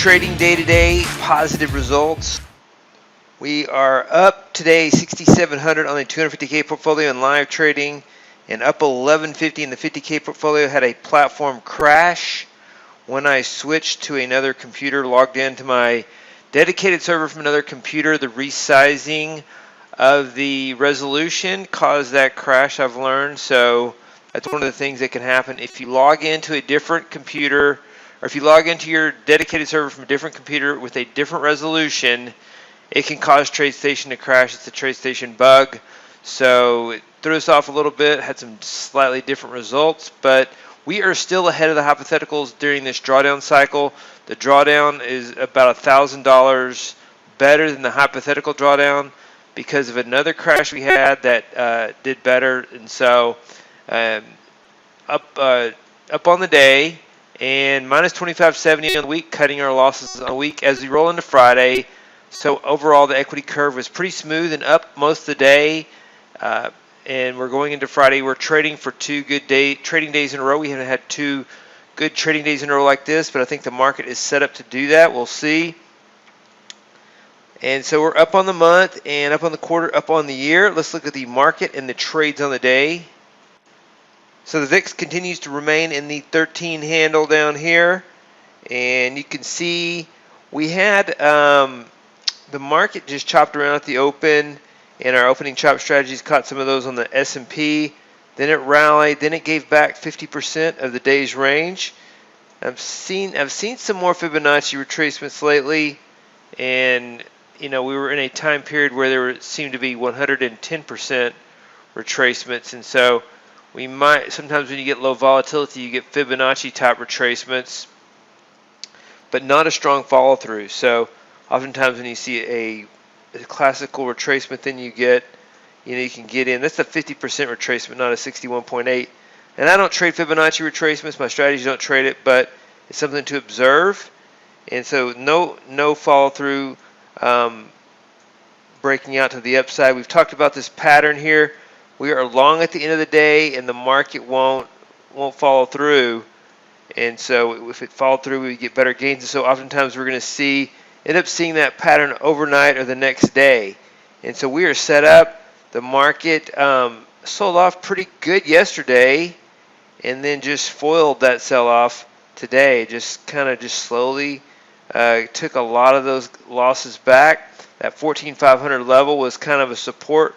trading day today, positive results. We are up today 6,700 on the 250K portfolio in live trading, and up 1150 in the 50K portfolio. Had a platform crash when I switched to another computer, logged into my dedicated server from another computer. The resizing of the resolution caused that crash, I've learned. So that's one of the things that can happen if you log into a different computer, or if you log into your dedicated server from a different computer with a different resolution. It can cause TradeStation to crash. It's a TradeStation bug. So it threw us off a little bit, had some slightly different results, but we are still ahead of the hypotheticals during this drawdown cycle. The drawdown is about $1,000 better than the hypothetical drawdown because of another crash we had that did better. And so up on the day, and minus 25.70 on the week, cutting our losses on the week as we roll into Friday. So overall, the equity curve was pretty smooth and up most of the day. And we're going into Friday. We're trading for two good trading days in a row. We haven't had two good trading days in a row like this, but I think the market is set up to do that. We'll see. And so we're up on the month and up on the quarter, up on the year. Let's look at the market and the trades on the day. So the VIX continues to remain in the 13 handle down here. And you can see we had the market just chopped around at the open, and our opening chop strategies caught some of those on the S&P. Then it rallied. Then it gave back 50% of the day's range. I've seen some more Fibonacci retracements lately, and we were in a time period where seemed to be 110% retracements, and so we might sometimes when you get low volatility, you get Fibonacci type retracements, but not a strong follow through. So oftentimes when you see a classical retracement, then you get, you can get in. That's a 50% retracement, not a 61.8. And I don't trade Fibonacci retracements. My strategies don't trade it, but it's something to observe. And so no follow through, breaking out to the upside. We've talked about this pattern here. We are long at the end of the day, and the market won't follow through. And so if it followed through, we get better gains. And so oftentimes we're going to end up seeing that pattern overnight or the next day. And so we are set up. The market sold off pretty good yesterday, and then just foiled that sell-off today. Just slowly took a lot of those losses back. That 14,500 level was kind of a support.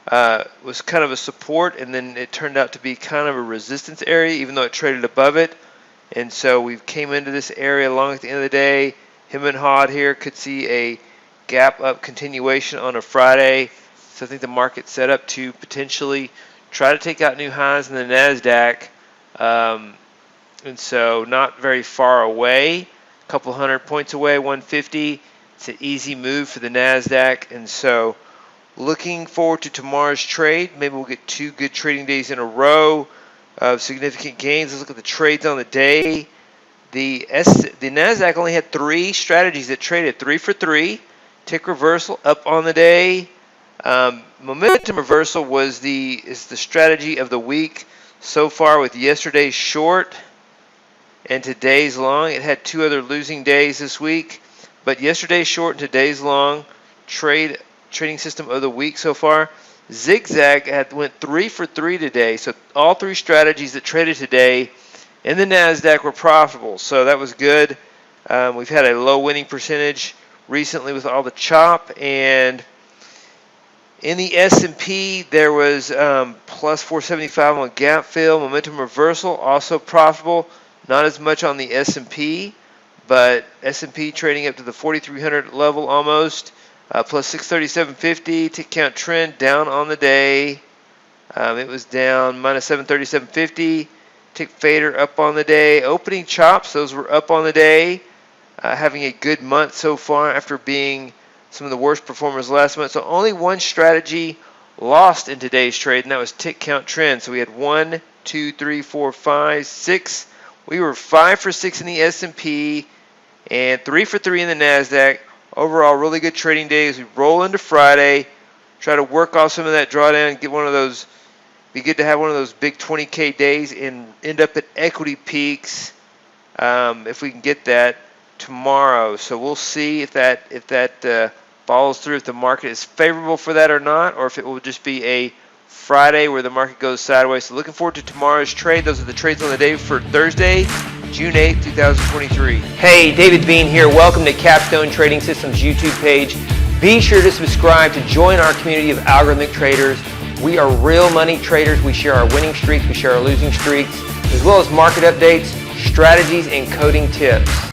And then it turned out to be kind of a resistance area, even though it traded above it. And so we came into this area along at the end of the day. Him and Hod here could see a gap up continuation on a Friday. So I think the market's set up to potentially try to take out new highs in the Nasdaq. And so not very far away, a couple 100 points away, 150. It's an easy move for the Nasdaq. And so looking forward to tomorrow's trade. Maybe we'll get two good trading days in a row of significant gains. Let's look at the trades on the day. The Nasdaq only had three strategies that traded, 3 for 3. Tick reversal up on the day. Momentum reversal is the strategy of the week so far, with yesterday's short and today's long. It had two other losing days this week, but yesterday's short and today's long trading system of the week so far. Zigzag went 3 for 3 today, so all three strategies that traded today in the Nasdaq were profitable, so that was good. We've had a low winning percentage recently with all the chop, and in the S&P there was plus 475 on gap fill. Momentum reversal also profitable, not as much on the S&P, but S&P trading up to the 4,300 level almost. Plus 637.50. Tick count trend down on the day. It was down minus 737.50. Tick fader up on the day. Opening chops, those were up on the day. Having a good month so far after being some of the worst performers last month. So only one strategy lost in today's trade, and that was tick count trend. So we had 1, 2, 3, 4, 5, 6. We were 5 for 6 in the S&P and 3 for 3 in the Nasdaq. Overall, really good trading days. We roll into Friday, try to work off some of that drawdown, get one of those. Be good to have one of those big 20K days and end up at equity peaks, if we can get that, tomorrow. So we'll see if that follows through, if the market is favorable for that or not, or if it will just be a Friday where the market goes sideways. So looking forward to tomorrow's trade. Those are the trades on the day for Thursday, June 8th, 2023. Hey, David Bean here. Welcome to Capstone Trading Systems YouTube page. Be sure to subscribe to join our community of algorithmic traders. We are real money traders. We share our winning streaks, we share our losing streaks, as well as market updates, strategies, and coding tips.